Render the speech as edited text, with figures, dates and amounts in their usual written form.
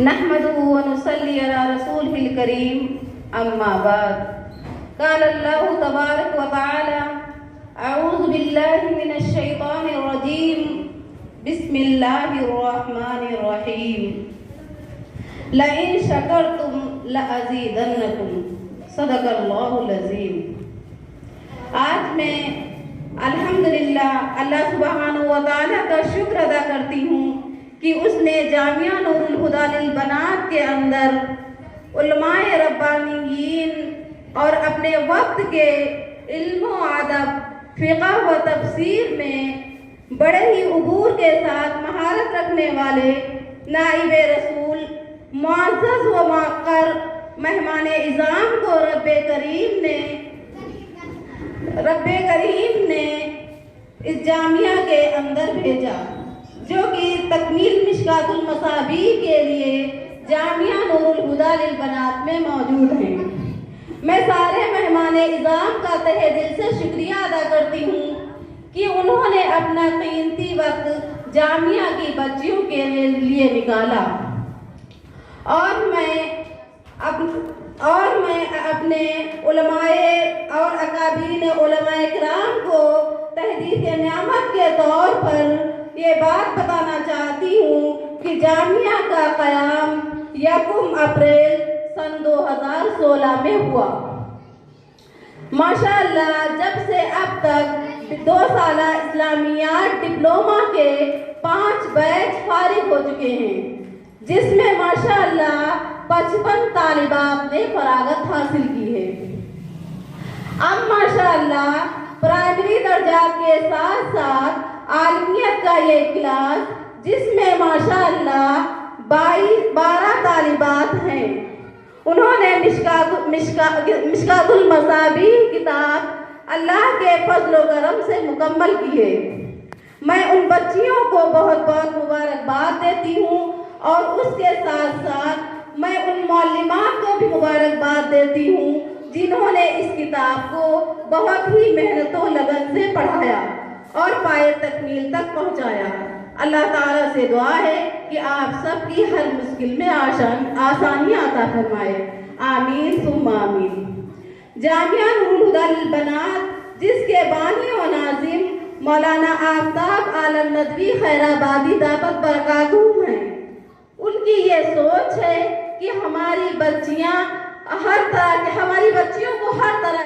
नहमदुहु व नुसल्ली अला रसूलिहिल करीम, अम्मा बाद। क़ाल अल्लाहु तबारक व तआला, अऊज़ु बिल्लाहि मिनश शैतानिर रजीम, बिस्मिल्लाहिर रहमानिर रहीम। लइन शकरतुम लअज़ीदन्नकुम, सदक़ल्लाहुल अज़ीम। आज मैं अल्हम्दुलिल्लाह अल्लाह सुब्हानहु व तआला का शुक्र अदा करती हूँ कि उसने जामिया नूरुल हुदा लिल बनात के अंदर उलमाए रब्बानियीन और अपने वक्त के इल्म व अदब, फ़िक़ह व तफ़सीर में बड़े ही उबूर के साथ महारत रखने वाले नाइबे रसूल मुअज़्ज़ज़ व मुअक्कर मेहमान इज़ाम को रब्बे करीम ने इस जामिया के अंदर भेजा, जो कि तकमील मिशकातुल मसाबीह के लिए जामिया नूरुल हुदा लिल बनात में मौजूद हैं। मैं सारे मेहमान इज़ाम का तहे दिल से शुक्रिया अदा करती हूँ कि उन्होंने अपना कीमती वक्त जामिया की बच्चियों के लिए निकाला और मैं अपने उलमाए और अकाबीन उलमाए किराम को तहदीद नियामत के तौर पर ये बात बताना चाहती हूँ कि जामिया का क़याम 1 अप्रैल सन 2016 में हुआ। माशाअल्लाह जब से अब तक 2 साला इस्लामियात डिप्लोमा के 5 बैच फारिग हो चुके हैं, जिसमें माशाअल्लाह 55 तालिबात ने फरागत हासिल की है। अब माशाअल्लाह प्राइमरी दर्जात के साथ साथ आलिमियत का ये क्लास, जिसमें माशाअल्लाह 12 तालिबात हैं, उन्होंने मिशकातुल मसाबीह किताब अल्लाह के फजल व करम से मुकम्मल की है। मैं उन बच्चियों को बहुत बहुत मुबारकबाद देती हूँ और उसके साथ साथ मैं उन मौल्लिमात को भी मुबारकबाद देती हूँ जिन्होंने इस किताब को बहुत ही मेहनत व लगन से पढ़ाया और पाए तकमील तक पहुँचाया। अल्लाह ताला से दुआ है कि आप सबकी हर मुश्किल में आसानियाँ अता फरमाए। आमीन सुम्मा आमीन। जामिया नूरुल हुदा लिल बनात, जिसके बानी व नाज़िम मौलाना आफ्ताब आलम नदवी खैराबादी दावत बरकातहू हैं, उनकी ये सोच है कि हमारी बच्चियों को हर तरह